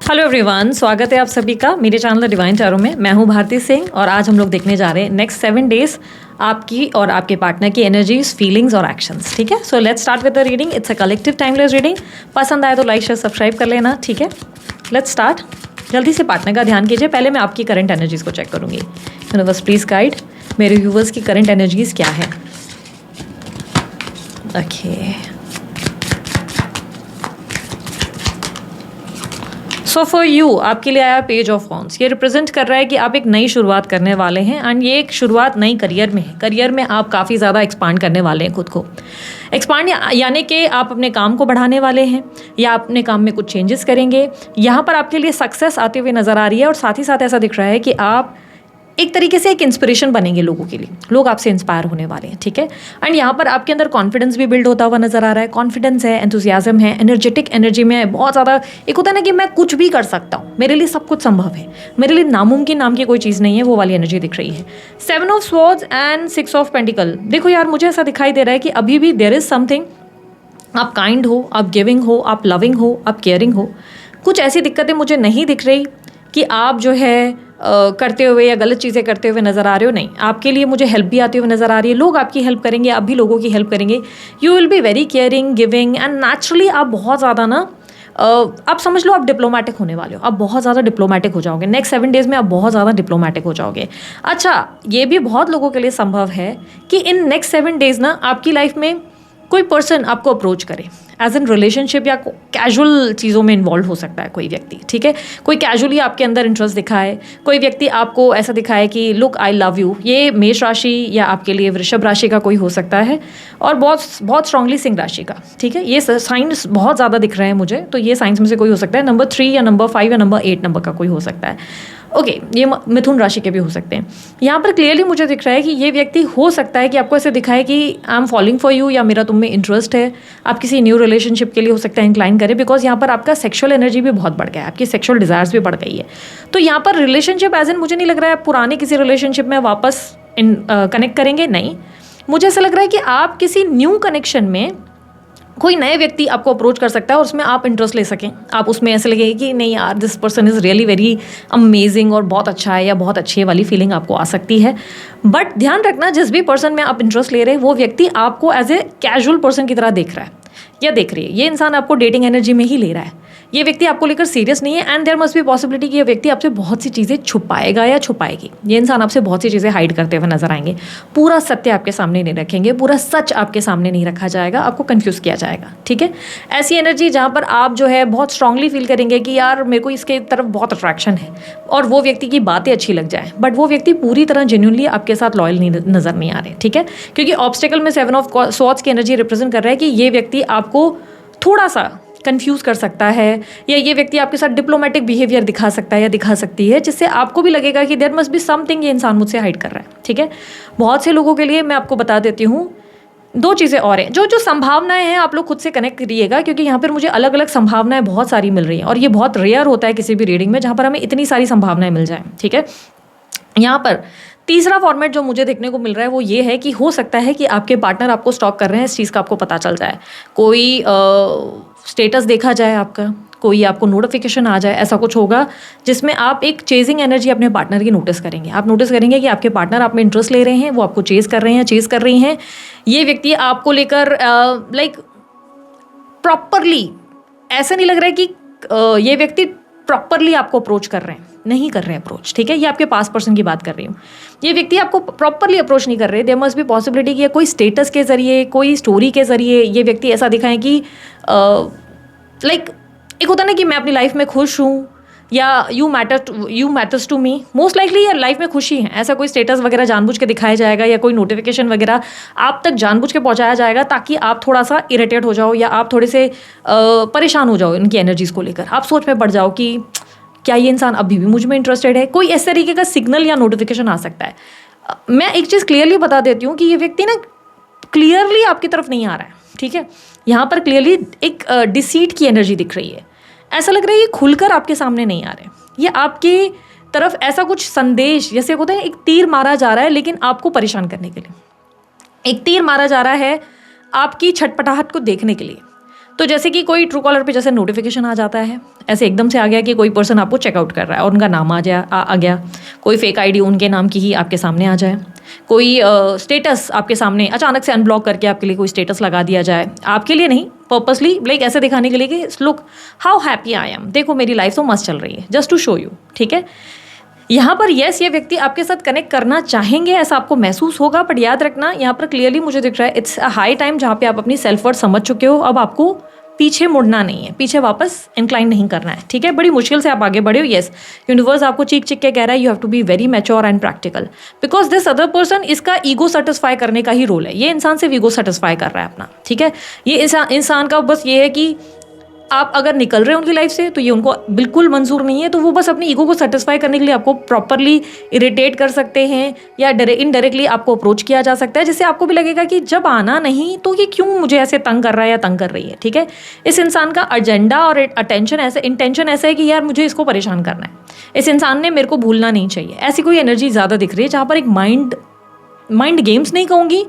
Hello everyone, स्वागत है आप सभी का मेरे चैनल डिवाइन टैरो में। मैं हूं भारती सिंह और आज हम लोग देखने जा रहे हैं नेक्स्ट 7 डेज आपकी और आपके पार्टनर की एनर्जीज, फीलिंग्स और एक्शंस। ठीक है, so let's start with the reading. It's a collective timeless reading. पसंद आए तो लाइक शेयर सब्सक्राइब कर लेना। ठीक है, लेट्स स्टार्ट। जल्दी से पार्टनर का ध्यान कीजिए। पहले मैं आपकी करंट एनर्जीज को चेक करूंगी। यूनिवर्स प्लीज गाइड मेरे व्यूवर्स की करंट एनर्जीज क्या है। ओके, सो फॉर यू आपके लिए आया पेज ऑफ वॉन्ड्स। ये रिप्रेजेंट कर रहा है कि आप एक नई शुरुआत करने वाले हैं एंड ये एक शुरुआत नई करियर में है। करियर में आप काफ़ी ज़्यादा एक्सपांड करने वाले हैं खुद को। एक्सपांड यानी कि आप अपने काम को बढ़ाने वाले हैं या अपने काम में कुछ चेंजेस करेंगे। यहाँ पर आपके लिए सक्सेस आते हुए नज़र आ रही है और साथ ही साथ ऐसा दिख रहा है कि आप एक तरीके से एक इंस्पिरेशन बनेंगे लोगों के लिए। लोग आपसे इंस्पायर होने वाले हैं। ठीक है, एंड यहाँ पर आपके अंदर कॉन्फिडेंस भी बिल्ड होता हुआ नजर आ रहा है। कॉन्फिडेंस है, एंथुसियाज्म है, एनर्जेटिक एनर्जी में बहुत ज़्यादा। एक होता है ना कि मैं कुछ भी कर सकता हूँ, मेरे लिए सब कुछ संभव है, मेरे लिए नामुमकिन नाम की कोई चीज़ नहीं है, वो वाली एनर्जी दिख रही है। 7 of swords and 6 of pentacle. देखो यार, मुझे ऐसा दिखाई दे रहा है कि अभी भी देयर इज समथिंग। आप काइंड हो, आप गिविंग हो, आप लविंग हो, आप केयरिंग हो। कुछ ऐसी दिक्कतें मुझे नहीं दिख रही कि आप जो है करते हुए या गलत चीज़ें करते हुए नज़र आ रहे हो। नहीं, आपके लिए मुझे हेल्प भी आती हुई नज़र आ रही है। लोग आपकी हेल्प करेंगे, आप भी लोगों की हेल्प करेंगे। You will be very caring, giving and naturally आप बहुत ज़्यादा ना आप समझ लो आप डिप्लोमेटिक होने वाले हो। आप बहुत ज़्यादा डिप्लोमेटिक हो जाओगे नेक्स्ट 7 डेज़ में। आप बहुत ज़्यादा डिप्लोमेटिक हो जाओगे। अच्छा, ये भी बहुत लोगों के लिए संभव है कि इन नेक्स्ट 7 डेज़ ना आपकी लाइफ में कोई पर्सन आपको अप्रोच करे एज एन रिलेशनशिप या कैजुअल चीज़ों में इन्वॉल्व हो सकता है कोई व्यक्ति। ठीक है, कोई कैजुअली आपके अंदर इंटरेस्ट दिखाए, कोई व्यक्ति आपको ऐसा दिखाए कि लुक आई लव यू। ये मेष राशि या आपके लिए वृषभ राशि का कोई हो सकता है और बहुत स्ट्रांगली सिंह राशि का। ठीक है, ये साइंस बहुत ज़्यादा दिख रहे हैं मुझे, तो ये साइंस में से कोई हो सकता है। नंबर 3 या नंबर 5 या नंबर 8 नंबर का कोई हो सकता है। ओके, ये मिथुन राशि के भी हो सकते हैं। यहाँ पर क्लियरली मुझे दिख रहा है कि ये व्यक्ति हो सकता है कि आपको ऐसे दिखाए कि I am following for you या मेरा तुम में इंटरेस्ट है। आप किसी न्यू रिलेशनशिप के लिए हो सकता है इंक्लाइन करें, बिकॉज यहाँ पर आपका सेक्सुअल एनर्जी भी बहुत बढ़ गया है, आपकी सेक्सुअल डिजायर्स भी बढ़ गई है। तो यहाँ पर रिलेशनशिप एज एन मुझे नहीं लग रहा है आप पुराने किसी रिलेशनशिप में वापस कनेक्ट करेंगे। नहीं, मुझे ऐसा लग रहा है कि आप किसी न्यू कनेक्शन में कोई नए व्यक्ति आपको अप्रोच कर सकता है और उसमें आप इंटरेस्ट ले सकें। आप उसमें ऐसे लगे कि नहीं यार, this person is really very amazing और बहुत अच्छा है या बहुत अच्छी वाली फीलिंग आपको आ सकती है। बट ध्यान रखना, जिस भी पर्सन में आप इंटरेस्ट ले रहे हैं वो व्यक्ति आपको एज ए कैजुअल पर्सन की तरह देख रहा है या देख रही है। ये इंसान आपको डेटिंग एनर्जी में ही ले रहा है। ये व्यक्ति आपको लेकर सीरियस नहीं है and there must be possibility कि ये व्यक्ति आपसे बहुत सी चीज़ें छुपाएगा या छुपाएगी। ये इंसान आपसे बहुत सी चीज़ें हाइड करते हुए नजर आएंगे। पूरा सत्य आपके सामने नहीं रखेंगे, पूरा सच आपके सामने नहीं रखा जाएगा, आपको कंफ्यूज किया जाएगा। ठीक है, ऐसी एनर्जी जहाँ पर आप जो है बहुत स्ट्रांगली फील करेंगे कि यार मेरे को इसके तरफ बहुत अट्रैक्शन है और वो व्यक्ति की बातें अच्छी लग जाए, बट वो व्यक्ति पूरी तरह जेन्युइनली आपके साथ लॉयल नजर नहीं आ रहे। ठीक है, क्योंकि ऑब्स्टेकल में 7 ऑफ स्वॉर्ड्स की एनर्जी रिप्रेजेंट कर रहा है कि ये व्यक्ति आपको थोड़ा सा कंफ्यूज कर सकता है या ये व्यक्ति आपके साथ डिप्लोमेटिक बिहेवियर दिखा सकता है या दिखा सकती है, जिससे आपको भी लगेगा कि देयर मस्ट बी समथिंग, ये इंसान मुझसे हाइड कर रहा है। ठीक है, बहुत से लोगों के लिए मैं आपको बता देती हूँ 2 चीज़ें और हैं। जो संभावनाएं हैं आप लोग खुद से कनेक्ट करिएगा, क्योंकि यहाँ पर मुझे अलग अलग संभावनाएं बहुत सारी मिल रही हैं और ये बहुत रेयर होता है किसी भी रीडिंग में जहाँ पर हमें इतनी सारी संभावनाएं मिल जाएं। ठीक है, यहाँ पर तीसरा फॉर्मेट जो मुझे देखने को मिल रहा है वो ये है कि हो सकता है कि आपके पार्टनर आपको स्टॉक कर रहे हैं, इस चीज़ का आपको पता चल जाए। कोई स्टेटस देखा जाए आपका, कोई आपको नोटिफिकेशन आ जाए, ऐसा कुछ होगा जिसमें आप एक चेजिंग एनर्जी अपने पार्टनर की नोटिस करेंगे। आप नोटिस करेंगे कि आपके पार्टनर आप में इंटरेस्ट ले रहे हैं, वो आपको चेज कर रहे हैं, चेज कर रही हैं। ये व्यक्ति आपको लेकर लाइक प्रॉपरली ऐसा नहीं लग रहा है कि ये व्यक्ति प्रॉपरली आपको अप्रोच कर रहे हैं, नहीं कर रहे हैं अप्रोच। ठीक है, ये आपके पास पर्सन की बात कर रही हूँ। ये व्यक्ति आपको प्रॉपरली अप्रोच नहीं कर रहे। देयर मस्ट बी पॉसिबिलिटी कि कोई स्टेटस के जरिए, कोई स्टोरी के जरिए ये व्यक्ति ऐसा दिखाएं कि लाइक एक होता ना कि मैं अपनी लाइफ में खुश हूँ या you matters to me. Most likely यार लाइफ में खुशी है, ऐसा कोई स्टेटस वगैरह जानबूझ के दिखाया जाएगा या कोई नोटिफिकेशन वगैरह आप तक जानबूझ के पहुंचाया जाएगा ताकि आप थोड़ा सा इरिटेट हो जाओ या आप थोड़े से परेशान हो जाओ इनकी एनर्जीज को लेकर। आप सोच में पड़ जाओ कि क्या ये इंसान अभी भी मुझ में इंटरेस्टेड है। कोई इस तरीके का सिग्नल या नोटिफिकेशन आ सकता है। मैं एक चीज़ क्लियरली बता देती हूँ कि ये व्यक्ति ना क्लियरली आपकी तरफ नहीं आ रहा है। ठीक है, यहाँ पर क्लियरली एक डिसीट की एनर्जी दिख रही है। ऐसा लग रहा है ये खुलकर आपके सामने नहीं आ रहे, ये आपके तरफ ऐसा कुछ संदेश जैसे होता है एक तीर मारा जा रहा है, लेकिन आपको परेशान करने के लिए। एक तीर मारा जा रहा है आपकी छटपटाहट को देखने के लिए। तो जैसे कि कोई ट्रू कॉलर पे जैसे नोटिफिकेशन आ जाता है, ऐसे एकदम से आ गया कि कोई पर्सन आपको चेकआउट कर रहा है और उनका नाम आ गया, कोई फेक आईडी उनके नाम की ही आपके सामने आ जाए, कोई स्टेटस आपके सामने अचानक से अनब्लॉक करके आपके लिए कोई स्टेटस लगा दिया जाए, आपके लिए नहीं, पर्पसली लाइक ऐसे दिखाने के लिए कि look how happy I am, देखो मेरी लाइफ तो मस्त चल रही है, जस्ट टू शो यू। ठीक है, यहाँ पर यस ये व्यक्ति आपके साथ कनेक्ट करना चाहेंगे, ऐसा आपको महसूस होगा, बट याद रखना यहाँ पर क्लियरली मुझे दिख रहा है इट्स अ हाई टाइम जहाँ पे आप अपनी सेल्फ वर्थ समझ चुके हो, अब आपको पीछे मुड़ना नहीं है, पीछे वापस इंक्लाइन नहीं करना है। ठीक है, बड़ी मुश्किल से आप आगे बढ़े हो, यस यूनिवर्स आपको चीख के कह रहा है you have to be very mature and practical, because this other person, इसका ईगो सेटिस्फाई करने का ही रोल है, ये इंसान सिर्फ ईगो सेटिस्फाई कर रहा है अपना। ठीक है, ये इंसान का बस ये है कि आप अगर निकल रहे हैं उनकी लाइफ से तो ये उनको बिल्कुल मंजूर नहीं है, तो वो बस अपनी ईगो को सेटिस्फाई करने के लिए आपको प्रॉपरली इरिटेट कर सकते हैं या इनडायरेक्टली आपको अप्रोच किया जा सकता है, जिससे आपको भी लगेगा कि जब आना नहीं तो ये क्यों मुझे ऐसे तंग कर रहा है या तंग कर रही है। ठीक है, इस इंसान का एजेंडा और इंटेंशन ऐसा है कि यार मुझे इसको परेशान करना है, इस इंसान ने मेरे को भूलना नहीं चाहिए, ऐसी कोई एनर्जी ज़्यादा दिख रही है जहाँ पर एक माइंड गेम्स नहीं कहूँगी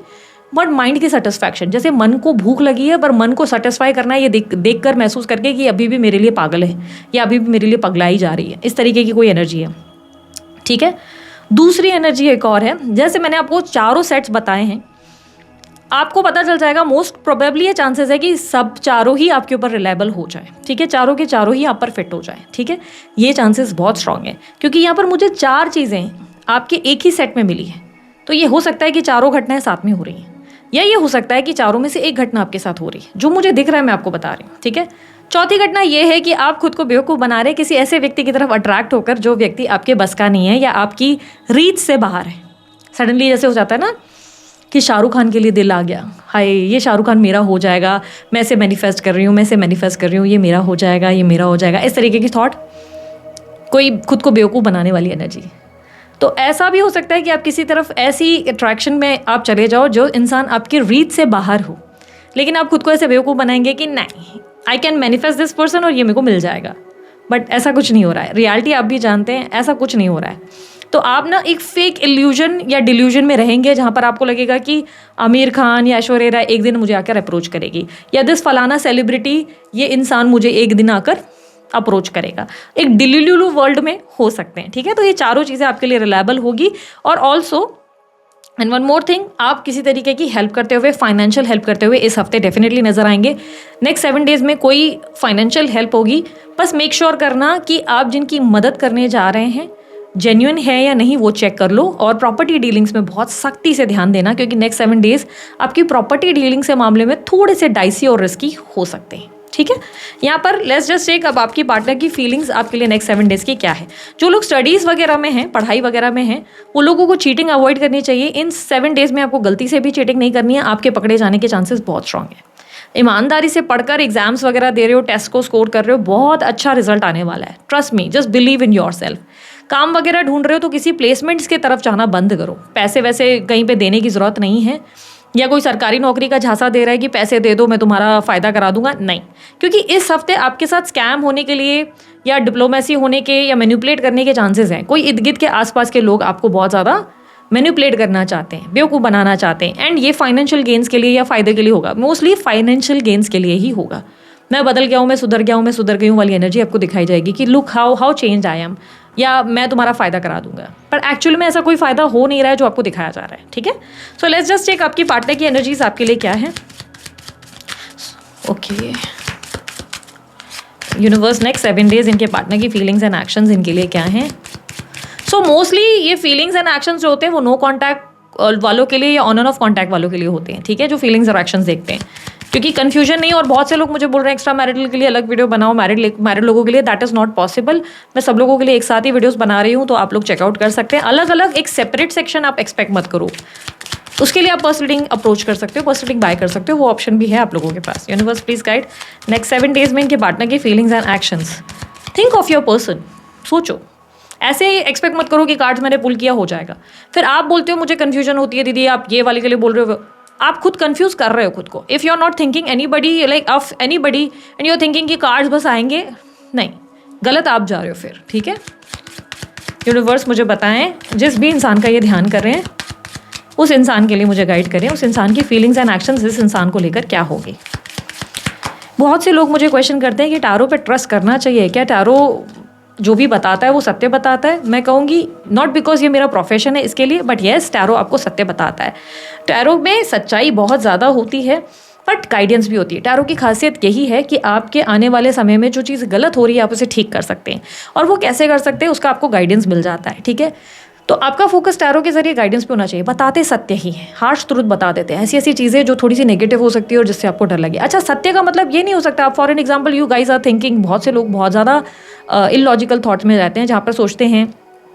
बट माइंड की सेटिस्फैक्शन, जैसे मन को भूख लगी है पर मन को सेटिस्फाई करना है, ये देख कर महसूस करके कि अभी भी मेरे लिए पागल है या अभी भी मेरे लिए पगलाई जा रही है, इस तरीके की कोई एनर्जी है। ठीक है, दूसरी एनर्जी एक और है, जैसे मैंने आपको चारों सेट्स बताए हैं, आपको पता चल जाएगा मोस्ट प्रोबेबली ये चांसेस है कि सब चारों ही आपके ऊपर रिलायबल हो जाए। ठीक है, चारों के चारों ही आप पर फिट हो जाए। ठीक है, ये चांसेस बहुत स्ट्रांग है क्योंकि यहाँ पर मुझे 4 चीज़ें आपके एक ही सेट में मिली है, तो ये हो सकता है कि चारों घटनाएं साथ में हो रही हैं, या ये हो सकता है कि चारों में से एक घटना आपके साथ हो रही है, जो मुझे दिख रहा है मैं आपको बता रही हूँ। ठीक है, चौथी घटना ये है कि आप खुद को बेवकूफ़ बना रहे किसी ऐसे व्यक्ति की तरफ अट्रैक्ट होकर जो व्यक्ति आपके बस का नहीं है या आपकी रीच से बाहर है। सडनली जैसे हो जाता है ना कि शाहरुख खान के लिए दिल आ गया, हाय ये शाहरुख खान मेरा हो जाएगा, मैं इसे मैनिफेस्ट कर रही हूँ, मैं इसे मैनिफेस्ट कर रही हूँ, ये मेरा हो जाएगा, ये मेरा हो जाएगा, इस तरीके की थॉट, कोई खुद को बेवकूफ़ बनाने वाली एनर्जी। तो ऐसा भी हो सकता है कि आप किसी तरफ ऐसी अट्रैक्शन में आप चले जाओ जो इंसान आपकी रीच से बाहर हो, लेकिन आप खुद को ऐसे बेवकूफ़ बनाएंगे कि नहीं I can manifest this person और ये मेरे को मिल जाएगा, बट ऐसा कुछ नहीं हो रहा है। रियलिटी आप भी जानते हैं ऐसा कुछ नहीं हो रहा है। तो आप ना एक फेक इल्यूजन या डिल्यूजन में रहेंगे जहाँ पर आपको लगेगा कि आमिर खान या ऐश्वर्या राय एक दिन मुझे आकर अप्रोच करेगी, या दिस फलाना सेलिब्रिटी ये इंसान मुझे एक दिन आकर अप्रोच करेगा, एक डिल्यूलू वर्ल्ड में हो सकते हैं। ठीक है, तो ये चारों चीज़ें आपके लिए रिलायबल होगी। और also and one more thing, आप किसी तरीके की हेल्प करते हुए, फाइनेंशियल हेल्प करते हुए इस हफ्ते डेफिनेटली नजर आएंगे। नेक्स्ट 7 डेज में कोई फाइनेंशियल हेल्प होगी, बस मेक श्योर करना कि आप जिनकी मदद करने जा रहे हैं जेन्युइन है या नहीं वो चेक कर लो, और प्रॉपर्टी डीलिंग्स में बहुत सख्ती से ध्यान देना क्योंकि नेक्स्ट 7 डेज आपकी प्रॉपर्टी डीलिंग्स के मामले में थोड़े से डाइसी और रिस्की हो सकते हैं। ठीक है, यहाँ पर लेट्स जस्ट चेक अब आपकी पार्टनर की फीलिंग्स आपके लिए नेक्स्ट 7 डेज की क्या है। जो लोग स्टडीज़ वगैरह में हैं, पढ़ाई वगैरह में हैं, वो लोगों को चीटिंग अवॉइड करनी चाहिए। इन 7 डेज में आपको गलती से भी चीटिंग नहीं करनी है, आपके पकड़े जाने के चांसेस बहुत स्ट्रांग है। ईमानदारी से पढ़कर एग्जाम्स वगैरह दे रहे हो, टेस्ट को स्कोर कर रहे हो, बहुत अच्छा रिजल्ट आने वाला है, trust me, just believe in your self. काम वगैरह ढूंढ रहे हो तो किसी प्लेसमेंट्स की तरफ जाना बंद करो, पैसे वैसे कहीं पे देने की ज़रूरत नहीं है, या कोई सरकारी नौकरी का झांसा दे रहा है कि पैसे दे दो मैं तुम्हारा फ़ायदा करा दूंगा, नहीं, क्योंकि इस हफ्ते आपके साथ स्कैम होने के लिए या डिप्लोमेसी होने के या मैनिपुलेट करने के चांसेस हैं। कोई इर्द गिर्द के आसपास के लोग आपको बहुत ज़्यादा मैनिपुलेट करना चाहते हैं, बेवकूफ़ बनाना चाहते हैं, एंड ये फाइनेंशियल गेन्स के लिए या फ़ायदे के लिए होगा, मोस्टली फाइनेंशियल गेन्स के लिए ही होगा। मैं बदल गया हूँ, मैं सुधर गया हूँ, मैं सुधर गई हूँ वाली एनर्जी आपको दिखाई जाएगी कि look how change I am, या मैं तुम्हारा फ़ायदा करा दूंगा, पर एक्चुअली में ऐसा कोई फ़ायदा हो नहीं रहा है जो आपको दिखाया जा रहा है। ठीक है, सो लेट्स जस्ट चेक आपकी पार्टनर की एनर्जीज आपके लिए क्या है। ओके यूनिवर्स, नेक्स्ट 7 डेज इनके पार्टनर की फीलिंग्स एंड एक्शंस इनके लिए क्या हैं। सो मोस्टली ये फीलिंग्स एंड एक्शंस जो होते हैं वो नो कॉन्टैक्ट वालों के लिए या ऑन एंड ऑफ कॉन्टैक्ट वालों के लिए होते हैं। ठीक है, जो फीलिंग्स और एक्शंस देखते हैं, क्योंकि कन्फ्यूजन नहीं, और बहुत से लोग मुझे बोल रहे हैं एक्स्ट्रा मैरिटल के लिए अलग वीडियो बनाओ, मैरिड लोगों के लिए, दैट इज़ नॉट पॉसिबल। मैं सब लोगों के लिए एक साथ ही वीडियोस बना रही हूँ, तो आप लोग चेकआउट कर सकते हैं। अलग अलग एक सेपरेट सेक्शन आप एक्सपेक्ट मत करो, उसके लिए आप पर्सनल रीडिंग अप्रोच कर सकते हो, पर्सनल रीडिंग बाय कर सकते हो, वो ऑप्शन भी है आप लोगों के पास। Universe please guide next 7 days में इनके पार्टनर की feelings and actions. Think of your person, सोचो, ऐसे एक्सपेक्ट मत करो कि कार्ड्स मैंने पुल किया हो जाएगा, फिर आप बोलते हो मुझे कन्फ्यूजन होती है दीदी, आप ये वाले के लिए बोल रहे हो, आप खुद कंफ्यूज कर रहे हो खुद को। If you are not thinking anybody like of anybody and you are thinking कि कार्ड्स बस आएंगे, नहीं, गलत आप जा रहे हो फिर। ठीक है, यूनिवर्स मुझे बताएं, जिस भी इंसान का ये ध्यान कर रहे हैं उस इंसान के लिए मुझे गाइड करें, उस इंसान की फीलिंग्स एंड एक्शंस इस इंसान को लेकर क्या होगी। बहुत से लोग मुझे क्वेश्चन करते हैं कि टैरो पे ट्रस्ट करना चाहिए क्या, टैरो जो भी बताता है वो सत्य बताता है। मैं कहूँगी नॉट बिकॉज ये मेरा प्रोफेशन है इसके लिए, बट येस टैरो आपको सत्य बताता है। टैरो में सच्चाई बहुत ज़्यादा होती है बट गाइडेंस भी होती है। टैरो की खासियत यही है कि आपके आने वाले समय में जो चीज़ गलत हो रही है आप उसे ठीक कर सकते हैं, और वो कैसे कर सकते हैं उसका आपको गाइडेंस मिल जाता है। ठीक है, तो आपका फोकस टैरो के जरिए गाइडेंस पे होना चाहिए। बताते सत्य ही है, हार्श ट्रुथ बता देते हैं, ऐसी ऐसी चीज़ें जो थोड़ी सी नेगेटिव हो सकती है और जिससे आपको डर लगे। अच्छा, सत्य का मतलब ये नहीं हो सकता, आप for an example you guys are thinking, बहुत से लोग बहुत ज़्यादा इलॉजिकल थॉट्स में रहते हैं जहाँ पर सोचते हैं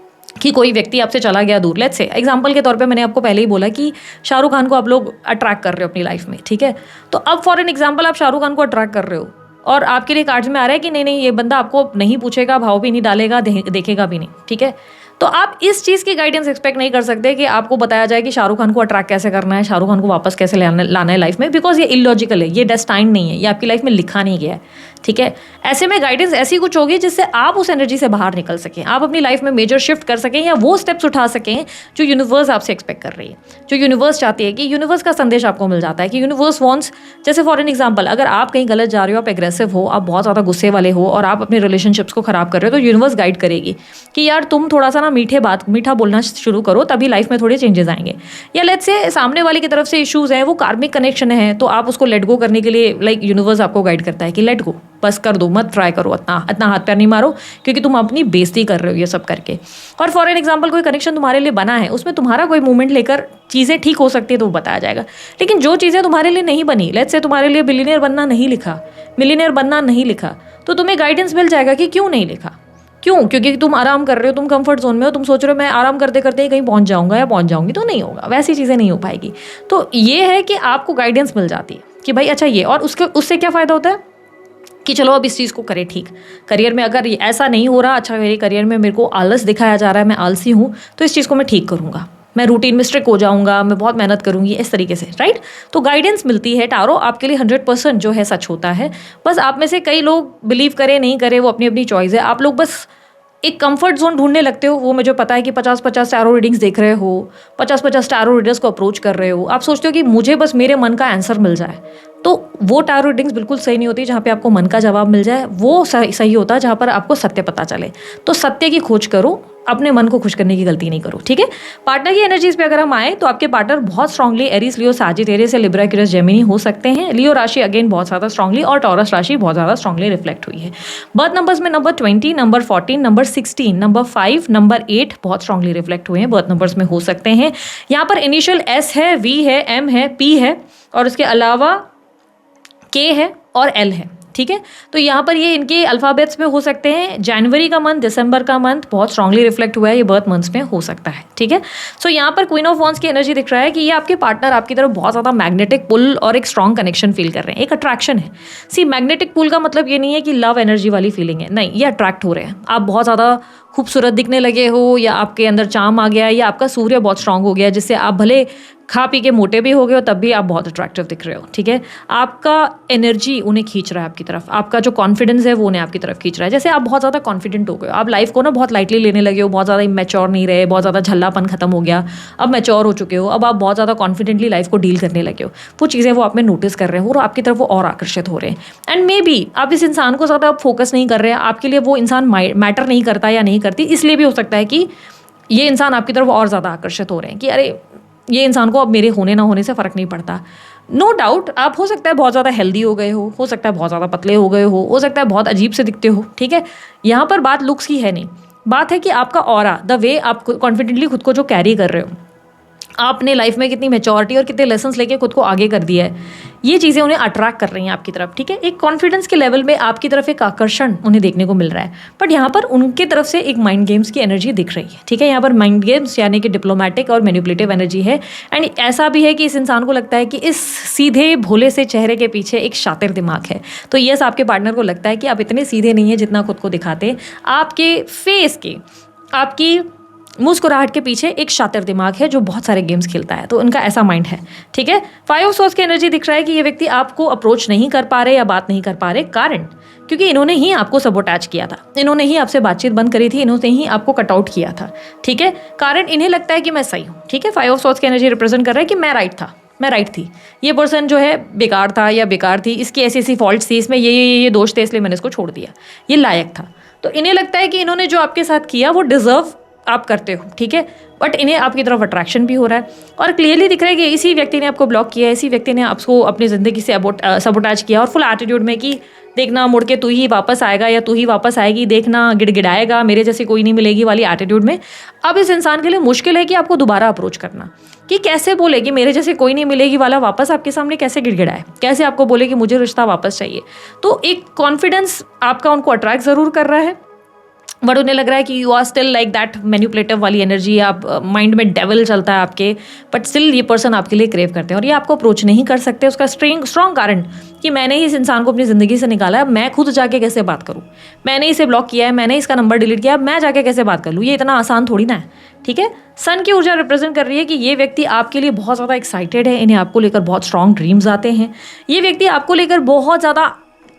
कि कोई व्यक्ति आपसे चला गया दूर। लेट्स से एग्जांपल के तौर पे मैंने आपको पहले ही बोला कि शाहरुख खान को आप लोग अट्रैक्ट कर रहे हो अपनी लाइफ में, ठीक है। तो अब फॉर एन एग्जांपल आप शाहरुख खान को अट्रैक्ट कर रहे हो और आपके लिए कार्ड्स में आ रहा है कि नहीं नहीं ये बंदा आपको नहीं पूछेगा, भाव भी नहीं डालेगा, देखेगा भी नहीं, ठीक है। तो आप इस चीज़ की गाइडेंस एक्सपेक्ट नहीं कर सकते कि आपको बताया जाए कि शाहरुख खान को अट्रैक्ट कैसे करना है, शाहरुख खान को वापस कैसे लाना है लाइफ में, बिकॉज ये इलॉजिकल है, ये डेस्टाइंड नहीं है, ये आपकी लाइफ में लिखा नहीं गया है, ठीक है। ऐसे में गाइडेंस ऐसी कुछ होगी जिससे आप उस एनर्जी से बाहर निकल सकें, आप अपनी लाइफ में मेजर शिफ्ट कर सकें या वो स्टेप्स उठा सकें जो यूनिवर्स आपसे एक्सपेक्ट कर रही है, जो यूनिवर्स चाहती है। कि यूनिवर्स का संदेश आपको मिल जाता है कि यूनिवर्स वॉन्ट्स, जैसे फॉर एन एग्जाम्पल अगर आप कहीं गलत जा रहे हो, आप एग्रेसिव हो, आप बहुत ज़्यादा गुस्से वाले हो और आप अपने रिलेशनशिप्स को खराब कर रहे हो, तो यूनिवर्स गाइड करेगी कि यार तुम थोड़ा सा ना मीठा बोलना शुरू करो, तभी लाइफ में थोड़े चेंजेस आएंगे। या लेट्स से सामने वाले की तरफ से इश्यूज हैं, वो कार्मिक कनेक्शन है, तो आप उसको लेट गो करने के लिए यूनिवर्स आपको गाइड करता है कि लेट गो, बस कर दो, मत ट्राई करो, इतना हाथ पैर नहीं मारो क्योंकि तुम अपनी बेइज्जती कर रहे हो ये सब करके। और फॉर एन एग्जाम्पल कोई कनेक्शन तुम्हारे लिए बना है, उसमें तुम्हारा कोई मूवमेंट लेकर चीज़ें ठीक हो सकती है तो वो बताया जाएगा। लेकिन जो चीज़ें तुम्हारे लिए नहीं बनी, लेट्स से तुम्हारे लिए बिलियनियर बनना नहीं लिखा, मिलियनियर बनना नहीं लिखा, तो तुम्हें गाइडेंस मिल जाएगा कि क्यों नहीं लिखा। क्यों? क्योंकि तुम आराम कर रहे हो, तुम कंफर्ट जोन में हो, तुम सोच रहे हो मैं आराम करते करते ही कहीं पहुंच जाऊंगा या पहुंच जाऊंगी, तो नहीं होगा, वैसी चीज़ें नहीं हो पाएगी। तो ये है कि आपको गाइडेंस मिल जाती है कि भाई अच्छा ये, और उससे क्या फ़ायदा होता है कि चलो अब इस चीज़ को करें ठीक। करियर में अगर ऐसा नहीं हो रहा, अच्छा मेरे करियर में मेरे को आलस दिखाया जा रहा है, मैं आलसी हूँ, तो इस चीज़ को मैं ठीक करूँगा, मैं रूटीन में स्ट्रिक्ट हो जाऊँगा, मैं बहुत मेहनत करूँगी, इस तरीके से, राइट। तो गाइडेंस मिलती है। टारो आपके लिए 100% जो है सच होता है। बस आप में से कई लोग बिलीव करें नहीं करें वो अपनी अपनी चॉइस है। आप लोग बस एक कंफर्ट जोन ढूंढने लगते हो। वो मुझे पता है कि 50-50 टैरो रीडिंग्स देख रहे हो, 50-50 टैरो रीडर्स को अप्रोच कर रहे हो, आप सोचते हो कि मुझे बस मेरे मन का आंसर मिल जाए। तो वो टैरो रीडिंग्स बिल्कुल सही नहीं होती जहाँ पे आपको मन का जवाब मिल जाए। वो सही होता है जहाँ पर आपको सत्य पता चले। तो सत्य की खोज करो, अपने मन को खुश करने की गलती नहीं करो, ठीक है। पार्टनर की एनर्जीज पे अगर हम आए तो आपके पार्टनर बहुत स्ट्रांगली एरीज, लियो, साजिटेरियस या लिब्रा, एक्वेरियस, जेमिनी हो सकते हैं। लियो राशि अगेन बहुत ज़्यादा स्ट्रांगली, और टॉरस राशि बहुत ज़्यादा स्ट्रांगली रिफ्लेक्ट हुई है। बर्थ नंबर्स में number 20, number 14, number 16, number 5, number 8 बहुत स्ट्रांगली रिफ्लेक्ट हुए हैं, बर्थ नंबर्स में हो सकते हैं। यहाँ पर इनिशियल एस है, वी है, एम है, पी है, और उसके अलावा के है और एल है, ठीक है। तो यहाँ पर ये इनके अल्फ़ाबेट्स में हो सकते हैं। जनवरी का मंथ, दिसंबर का मंथ बहुत स्ट्रांगली रिफ्लेक्ट हुआ है, ये बर्थ मंथ्स में हो सकता है, ठीक है। सो यहाँ पर क्वीन ऑफ वॉन्ड्स की एनर्जी दिख रहा है कि ये आपके पार्टनर आपकी तरफ बहुत ज़्यादा मैग्नेटिक पुल और एक स्ट्रॉन्ग कनेक्शन फील कर रहे हैं, एक अट्रैक्शन है। सी मैग्नेटिक पुल का मतलब ये नहीं है कि लव एनर्जी वाली फीलिंग है, नहीं, ये अट्रैक्ट हो रहे हैं। आप बहुत ज़्यादा खूबसूरत दिखने लगे हो, या आपके अंदर चार्म आ गया है, या आपका सूर्य बहुत स्ट्रांग हो गया है जिससे आप भले खा पी के मोटे भी हो गए हो तब भी आप बहुत अट्रैक्टिव दिख रहे हो, ठीक है। आपका एनर्जी उन्हें खींच रहा है आपकी तरफ, आपका जो कॉन्फिडेंस है वो उन्हें आपकी तरफ खींच रहा है। जैसे आप बहुत ज़्यादा कॉन्फिडेंट हो गए हो, आप लाइफ को ना बहुत लाइटली लेने लगे हो, बहुत ज़्यादा मैच्योर नहीं रहे, बहुत ज़्यादा झल्लापन खत्म हो गया, अब मैच्योर हो चुके हो, अब आप बहुत ज़्यादा कॉन्फिडेंटली लाइफ को डील करने लगे हो। वो चीज़ें वो आप में नोटिस कर रहे हो और आपकी तरफ वो और आकर्षित हो रहे हैं। एंड मे बी आप इस इंसान को ज़्यादा फोकस नहीं कर रहे हैं, आपके लिए वो इंसान मैटर नहीं करता या नहीं करती, इसलिए भी हो सकता है कि ये इंसान आपकी तरफ और ज़्यादा आकर्षित हो रहे हैं कि अरे ये इंसान को अब मेरे होने ना होने से फ़र्क नहीं पड़ता। नो डाउट आप हो सकता है बहुत ज़्यादा हेल्दी हो गए हो सकता है बहुत ज़्यादा पतले हो गए हो सकता है बहुत अजीब से दिखते हो, ठीक है। यहाँ पर बात लुक्स की है नहीं, बात है कि आपका ऑरा, द वे आप कॉन्फिडेंटली खुद को जो कैरी कर रहे हो, आपने लाइफ में कितनी मैच्योरिटी और कितने लेसन्स लेके खुद को आगे कर दिया है, ये चीज़ें उन्हें अट्रैक्ट कर रही हैं आपकी तरफ, ठीक है। एक कॉन्फिडेंस के लेवल में आपकी तरफ एक आकर्षण उन्हें देखने को मिल रहा है। बट यहाँ पर उनके तरफ से एक माइंड गेम्स की एनर्जी दिख रही है, ठीक है। यहाँ पर माइंड गेम्स यानी कि डिप्लोमेटिक और मैनिपुलेटिव एनर्जी है। एंड ऐसा भी है कि इस इंसान को लगता है कि इस सीधे भोले से चेहरे के पीछे एक शातिर दिमाग है। तो यस, आपके पार्टनर को लगता है कि आप इतने सीधे नहीं है जितना खुद को दिखाते। आपके फेस के, आपकी मुस्कुराहट के पीछे एक शातिर दिमाग है जो बहुत सारे गेम्स खेलता है, तो उनका ऐसा माइंड है, ठीक है। 5 ऑफ सोर्ड्स की एनर्जी दिख रहा है कि ये व्यक्ति आपको अप्रोच नहीं कर पा रहे या बात नहीं कर पा रहे, कारण क्योंकि इन्होंने ही आपको सबोटैच किया था, इन्होंने ही आपसे बातचीत बंद करी थी, इन्होंने ही आपको कट आउट किया था, ठीक है। कारण इन्हें लगता है कि मैं सही हूँ, ठीक है। 5 ऑफ सोर्ड्स की एनर्जी रिप्रेजेंट कर रहा है कि मैं राइट था, मैं राइट थी, ये पर्सन जो है बेकार था या बेकार थी, इसकी ऐसी ऐसी फॉल्ट थी, इसमें ये दोष थे, इसलिए मैंने इसको छोड़ दिया, ये लायक था। तो इन्हें लगता है कि इन्होंने जो आपके साथ किया वो डिजर्व आप करते हो, ठीक है, बट इन्हें आपकी तरफ अट्रैक्शन भी हो रहा है और क्लियरली दिख रहा है कि इसी व्यक्ति ने आपको ब्लॉक किया है, इसी व्यक्ति ने आपको अपनी ज़िंदगी से सबोटाज किया और फुल एटीट्यूड में कि देखना मुड़ के तू ही वापस आएगा या तू ही वापस आएगी, देखना गिड़गिड़ाएगा, मेरे जैसी कोई नहीं मिलेगी वाली एटीट्यूड में। अब इस इंसान के लिए मुश्किल है कि आपको दोबारा अप्रोच करना, कि कैसे बोले कि मेरे जैसे कोई नहीं मिलेगी वाला वापस आपके सामने कैसे गिड़गिड़ाए, कैसे आपको बोले कि मुझे रिश्ता वापस चाहिए। तो एक कॉन्फिडेंस आपका उनको अट्रैक्ट ज़रूर कर रहा है, बट उन्हें लग रहा है कि you are still like that manipulative वाली एनर्जी, आप माइंड में डेविल चलता है आपके, बट स्टिल ये पर्सन आपके लिए क्रेव करते हैं और ये आपको अप्रोच नहीं कर सकते। उसका स्ट्रॉन्ग कारण कि मैंने ही इस इंसान को अपनी ज़िंदगी से निकाला है, मैं खुद जाके कैसे बात करूँ, मैंने इसे ब्लॉक किया है, मैंने इसका नंबर डिलीट किया, मैं जाके कैसे बात कर लूँ, ये इतना आसान थोड़ी ना है, ठीक है। सन की ऊर्जा रिप्रेजेंट कर रही है कि ये व्यक्ति आपके लिए बहुत ज़्यादा एक्साइटेड है, इन्हें आपको लेकर बहुत स्ट्रॉन्ग ड्रीम्स आते हैं, ये व्यक्ति आपको लेकर बहुत ज़्यादा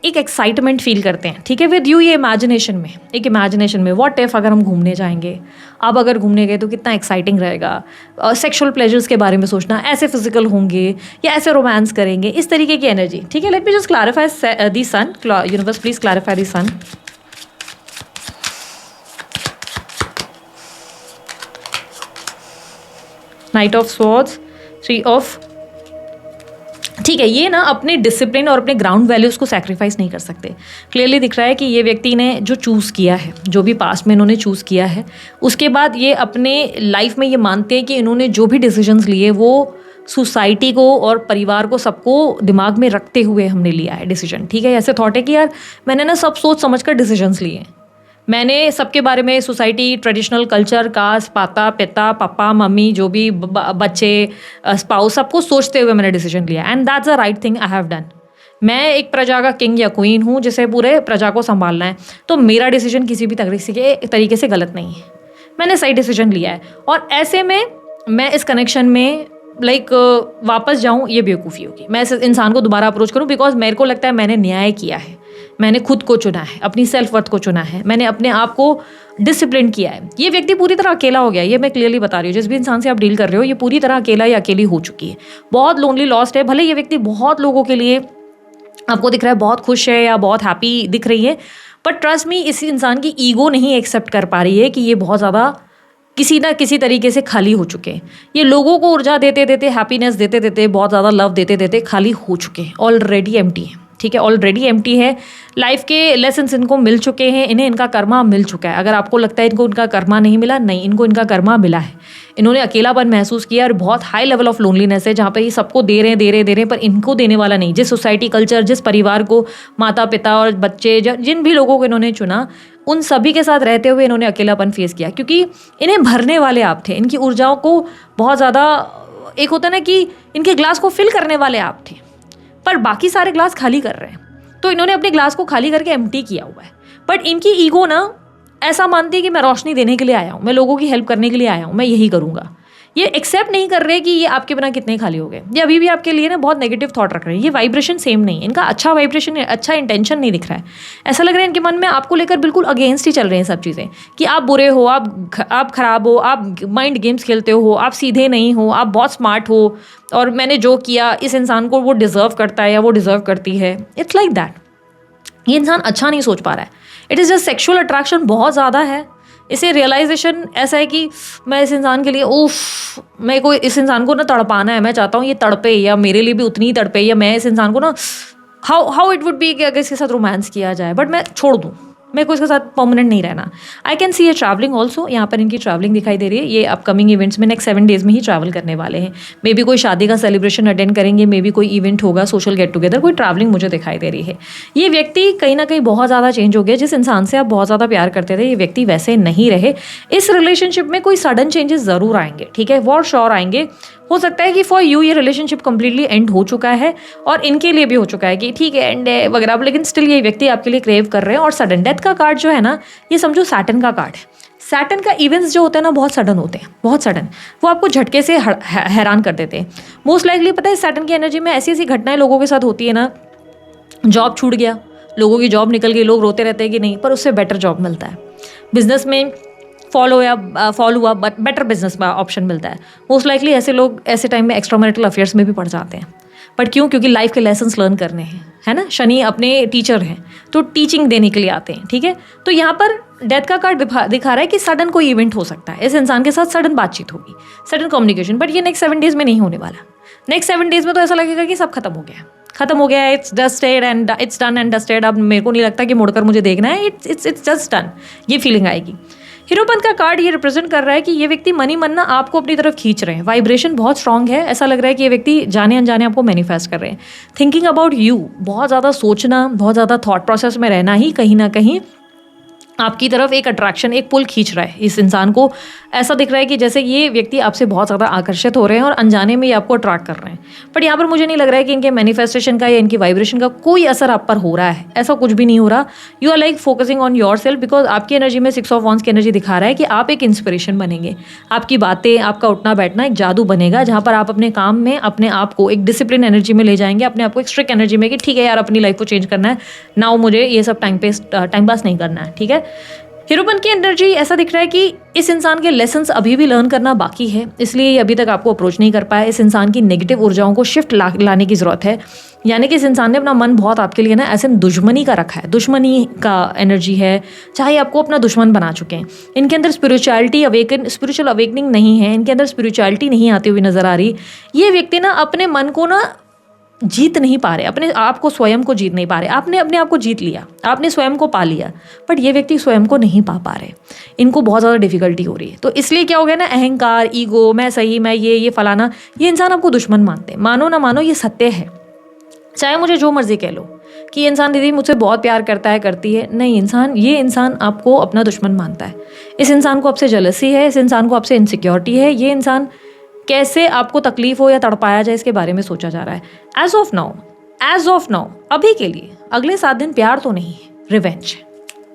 एक एक्साइटमेंट फील करते हैं, ठीक है, विद यू। ये इमेजिनेशन में, एक इमेजिनेशन में व्हाट इफ अगर हम घूमने जाएंगे, अब अगर घूमने गए तो कितना एक्साइटिंग रहेगा, सेक्सुअल प्लेजर्स के बारे में सोचना, ऐसे फिजिकल होंगे या ऐसे रोमांस करेंगे, इस तरीके की एनर्जी, ठीक है। Let me just clarify the sun, universe please clarify the sun. Knight of swords, 3 of, ठीक है, ये ना अपने डिसिप्लिन और अपने ग्राउंड वैल्यूज़ को सैक्रिफाइस नहीं कर सकते। क्लियरली दिख रहा है कि ये व्यक्ति ने जो चूज़ किया है, जो भी पास्ट में इन्होंने चूज़ किया है, उसके बाद ये अपने लाइफ में ये मानते हैं कि इन्होंने जो भी डिसीजंस लिए वो सोसाइटी को और परिवार को सबको दिमाग में रखते हुए हमने लिया है डिसीजन, ठीक है। ऐसे थॉट है कि यार मैंने ना सब सोच समझ कर डिसीजंस लिए हैं, मैंने सबके बारे में सोसाइटी, ट्रेडिशनल कल्चर, कास्ट, पाता पिता, पापा मम्मी, जो भी बच्चे, स्पाउस, सबको सोचते हुए मैंने डिसीजन लिया, and that's a right thing I have done. मैं एक प्रजा का किंग या क्वीन हूँ जिसे पूरे प्रजा को संभालना है, तो मेरा डिसीजन किसी भी तरीके से गलत नहीं है, मैंने सही डिसीजन लिया है। और ऐसे में मैं इस कनेक्शन में वापस जाऊँ ये बेवकूफ़ी होगी, मैं इस इंसान को दोबारा अप्रोच करूँ, बिकॉज मेरे को लगता है मैंने न्याय किया है, मैंने खुद को चुना है, अपनी सेल्फ वर्थ को चुना है, मैंने अपने आप को डिसिप्लिन किया है। ये व्यक्ति पूरी तरह अकेला हो गया, ये मैं क्लियरली बता रही हूँ, जिस भी इंसान से आप डील कर रहे हो ये पूरी तरह अकेला या अकेली हो चुकी है, बहुत लोनली लॉस्ट है। भले ये व्यक्ति बहुत लोगों के लिए आपको दिख रहा है बहुत खुश है या बहुत हैप्पी दिख रही है, बट ट्रस्ट मी इस इंसान की ईगो नहीं एक्सेप्ट कर पा रही है कि ये बहुत ज़्यादा किसी ना किसी तरीके से खाली हो चुके हैं। ये लोगों को ऊर्जा देते देते, हैप्पीनेस देते देते, बहुत ज़्यादा लव देते देते खाली हो चुके हैं, ऑलरेडी एम्प्टी है, ठीक है, ऑलरेडी एम्प्टी है। लाइफ के लेसन्स इनको मिल चुके हैं, इन्हें इनका कर्मा मिल चुका है। अगर आपको लगता है इनको इनका कर्मा नहीं मिला, नहीं, इनको इनका कर्मा मिला है। इन्होंने अकेलापन महसूस किया और बहुत हाई लेवल ऑफ लोनलीनेस है, जहाँ पर ये सबको दे रहे हैं पर इनको देने वाला नहीं। जिस सोसाइटी, कल्चर, जिस परिवार को, माता पिता और बच्चे, जिन भी लोगों को इन्होंने चुना, उन सभी के साथ रहते हुए इन्होंने अकेलापन फेस किया, क्योंकि इन्हें भरने वाले आप थे, इनकी ऊर्जाओं को बहुत ज़्यादा, एक होता ना कि इनके ग्लास को फिल करने वाले आप थे, पर बाकी सारे ग्लास खाली कर रहे हैं, तो इन्होंने अपने ग्लास को खाली करके एम्प्टी किया हुआ है। बट इनकी ईगो ना ऐसा मानती है कि मैं रोशनी देने के लिए आया हूँ, मैं लोगों की हेल्प करने के लिए आया हूँ, मैं यही करूँगा। ये एक्सेप्ट नहीं कर रहे कि ये आपके बिना कितने खाली हो गए, ये अभी भी आपके लिए ना बहुत नेगेटिव थॉट रख रहे हैं। ये वाइब्रेशन सेम नहीं है, इनका अच्छा वाइब्रेशन, अच्छा इंटेंशन नहीं दिख रहा है। ऐसा लग रहा है इनके मन में आपको लेकर बिल्कुल अगेंस्ट ही चल रहे हैं सब चीज़ें, कि आप बुरे हो, आप खराब हो, आप माइंड गेम्स खेलते हो, आप सीधे नहीं हो, आप बहुत स्मार्ट हो, और मैंने जो किया इस इंसान को वो डिज़र्व करता है या वो डिज़र्व करती है। It's like that. ये इंसान अच्छा नहीं सोच पा रहा है। It is just sexual attraction बहुत ज़्यादा है। इसे रियलाइजेशन ऐसा है कि मैं इस इंसान के लिए मेरे को इस इंसान को ना तड़पाना है, मैं चाहता हूँ ये तड़पे, या मेरे लिए भी उतनी ही तड़पे, या मैं इस इंसान को ना हाउ इट वुड बी कि अगर इसके साथ रोमांस किया जाए, बट मैं छोड़ दूँ, मेरे को इसके साथ परमानेंट नहीं रहना। आई can C A travelling also, यहाँ पर इनकी ट्रैवलिंग दिखाई दे रही है। ये अपकमिंग इवेंट्स में नेक्स्ट 7 डेज़ में ही ट्रैवल करने वाले हैं। मे बी कोई शादी का सेलिब्रेशन अटेंड करेंगे, मे बी कोई इवेंट होगा, सोशल गेट टुगेदर, कोई ट्रैवलिंग मुझे दिखाई दे रही है। ये व्यक्ति कहीं ना कहीं बहुत ज़्यादा चेंज हो गया। जिस इंसान से आप बहुत ज़्यादा प्यार करते थे, ये व्यक्ति वैसे नहीं रहे। इस रिलेशनशिप में कोई सडन चेंजेस ज़रूर आएंगे, ठीक है, फॉर श्योर आएंगे। हो सकता है कि फॉर यू ये रिलेशनशिप कंप्लीटली एंड हो चुका है, और इनके लिए भी हो चुका है कि ठीक है एंड है वगैरह, लेकिन स्टिल ये व्यक्ति आपके लिए क्रेव कर रहे हैं। और सडन डेथ का कार्ड जो है ना, ये समझो सैटर्न का कार्ड है। सैटर्न का इवेंट्स जो होते हैं ना, बहुत सडन होते हैं, बहुत सडन, वो आपको झटके से हैरान कर देते हैं। मोस्ट लाइकली पता है सैटर्न की एनर्जी में ऐसी ऐसी घटनाएं लोगों के साथ होती है ना, जॉब छूट गया, लोगों की जॉब निकल गई, लोग रोते रहते हैं कि नहीं, पर उससे बेटर जॉब मिलता है। बिजनेस में follow up better business option मिलता है। मोस्ट लाइकली ऐसे लोग ऐसे टाइम में एक्स्ट्रा मैरिटल अफेयर्स में भी पड़ जाते हैं। बट क्यों? क्योंकि लाइफ के लेसन्स लर्न करने हैं, है ना। शनि अपने टीचर हैं तो टीचिंग देने के लिए आते हैं, ठीक है। तो यहाँ पर डेथ का कार्ड दिखा रहा है कि सडन कोई इवेंट हो सकता है, इस इंसान के साथ सडन बातचीत होगी, सडन कम्युनिकेशन। बट ये नेक्स्ट 7 डेज में नहीं होने वाला। नेक्स्ट 7 डेज में तो ऐसा लगेगा कि सब खत्म हो गया, it's dusted and it's done and dusted. अब मेरे को नहीं लगता कि मुड़कर मुझे देखना है, इट्स जस्ट डन, ये फीलिंग आएगी। हीरोपंत का कार्ड ये रिप्रेजेंट कर रहा है कि ये व्यक्ति मनी मन ना आपको अपनी तरफ खींच रहे हैं, वाइब्रेशन बहुत स्ट्रांग है। ऐसा लग रहा है कि ये व्यक्ति जाने अनजाने आपको मैनिफेस्ट कर रहे हैं। थिंकिंग अबाउट यू, बहुत ज़्यादा सोचना, बहुत ज़्यादा थॉट प्रोसेस में रहना ही कहीं ना कहीं आपकी तरफ एक अट्रैक्शन, एक पुल खींच रहा है। इस इंसान को ऐसा दिख रहा है कि जैसे ये व्यक्ति आपसे बहुत ज़्यादा आकर्षित हो रहे हैं और अनजाने में ये आपको अट्रैक्ट कर रहे हैं। बट यहाँ पर मुझे नहीं लग रहा है कि इनके मैनिफेस्टेशन का या इनकी वाइब्रेशन का कोई असर आप पर हो रहा है, ऐसा कुछ भी नहीं हो रहा। You are like focusing on yourself, because आपकी एनर्जी में 6 ऑफ वॉन्ड्स की एनर्जी दिखा रहा है कि आप एक इंस्पिरेशन बनेंगे। आपकी बातें, आपका उठना बैठना एक जादू बनेगा, जहाँ पर आप अपने काम में अपने आप को एक डिसिप्लिन एनर्जी में ले जाएंगे, अपने आप को एक स्ट्रिक्ट एनर्जी में कि ठीक है यार, अपनी लाइफ को चेंज करना है नाउ, मुझे ये सब टाइम पास नहीं करना है, ठीक है। हीरोपन की एनर्जी ऐसा दिख रहा है कि इस इंसान के लेसन्स अभी भी लर्न करना बाकी है, इसलिए ये अभी तक आपको अप्रोच नहीं कर पाया। इस इंसान की नेगेटिव ऊर्जाओं को शिफ्ट लाने की ज़रूरत है। यानी कि इस इंसान ने अपना मन बहुत आपके लिए ना ऐसे दुश्मनी का रखा है, दुश्मनी का एनर्जी है, चाहे आपको अपना दुश्मन बना चुके हैं। इनके अंदर स्पिरिचुअल अवेकनिंग नहीं है, इनके अंदर स्पिरिचुअलिटी नहीं आती हुई नजर आ रही। ये व्यक्ति ना अपने मन को ना जीत नहीं पा रहे, अपने आप को, स्वयं को जीत नहीं पा रहे। आपने अपने आप को जीत लिया, आपने स्वयं को पा लिया, बट ये व्यक्ति स्वयं को नहीं पा रहे। इनको बहुत ज़्यादा डिफिकल्टी हो रही है। तो इसलिए क्या हो गया ना, अहंकार, ईगो, मैं सही, मैं ये फलाना, ये इंसान आपको दुश्मन मानते हैं। मानो ना मानो ये सत्य है, चाहे मुझे जो मर्जी कह लो कि ये इंसान दीदी मुझसे बहुत प्यार करता है, करती है, नहीं, ये इंसान आपको अपना दुश्मन मानता है। इस इंसान को आपसे जेलसी है, इस इंसान को आपसे इनसिक्योरिटी है। ये इंसान कैसे आपको तकलीफ हो या तड़पाया जाए इसके बारे में सोचा जा रहा है। एज ऑफ नाउ अभी के लिए अगले 7 दिन प्यार तो नहीं है, रिवेंज है।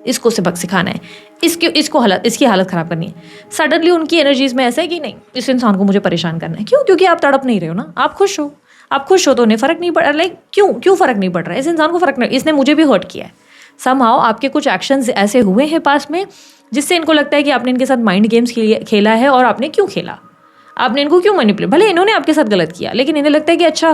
इसको सबक सिखाना है, इसकी हालत ख़राब करनी है। सडनली उनकी एनर्जीज में ऐसा है कि नहीं, इस इंसान को मुझे परेशान करना है। क्यों? क्योंकि आप तड़प नहीं रहे हो ना, आप खुश हो तो उन्हें फ़र्क नहीं पड़ रहा। लाइक क्यों फ़र्क नहीं पड़ रहा है? इस इंसान को फ़र्क नहीं, इसने मुझे भी हर्ट किया है। समहाउ आपके कुछ एक्शंस ऐसे हुए हैं पास में जिससे इनको लगता है कि आपने इनके साथ माइंड गेम्स खेला है। और आपने क्यों खेला? आपने इनको क्यों मैनिपुलेट? भले इन्होंने आपके साथ गलत किया, लेकिन इन्हें लगता है कि अच्छा,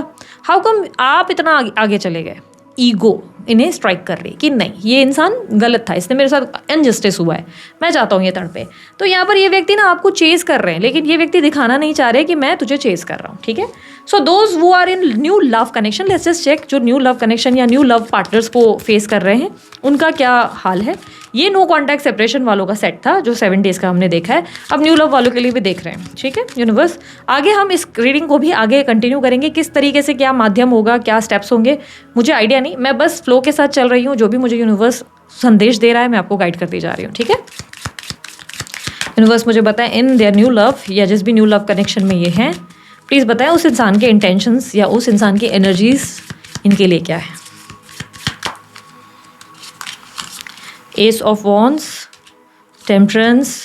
हाउ कम आप इतना आगे चले गए। ईगो इन्हें स्ट्राइक कर रही कि नहीं, ये इंसान गलत था, इसने मेरे साथ इनजस्टिस हुआ है, मैं चाहता हूँ ये तड़पे। तो यहाँ पर ये व्यक्ति ना आपको चेस कर रहे हैं, लेकिन ये व्यक्ति दिखाना नहीं चाह रहे कि मैं तुझे चेस कर रहा हूँ, ठीक है। So those who are in new love connection, let's just check, जो न्यू लव कनेक्शन या न्यू लव पार्टनर्स को फेस कर रहे हैं उनका क्या हाल है। ये नो कॉन्टैक्ट सेपरेशन वालों का सेट था जो 7 डेज का हमने देखा है, अब न्यू लव वालों के लिए भी देख रहे हैं, ठीक है यूनिवर्स। आगे हम इस रीडिंग को भी आगे कंटिन्यू करेंगे, किस तरीके से, क्या माध्यम होगा, क्या स्टेप्स होंगे, मुझे आइडिया नहीं, मैं बस फ्लो के साथ चल रही हूँ। जो भी मुझे यूनिवर्स संदेश दे रहा है मैं आपको गाइड करती जा रही हूँ, ठीक है। यूनिवर्स मुझे बताएं इन देयर न्यू लव, या जिस भी न्यू लव कनेक्शन में ये हैं, प्लीज़ बताएं उस इंसान के इंटेंशंस या उस इंसान की एनर्जीज इनके लिए क्या है। Ace of wands, temperance,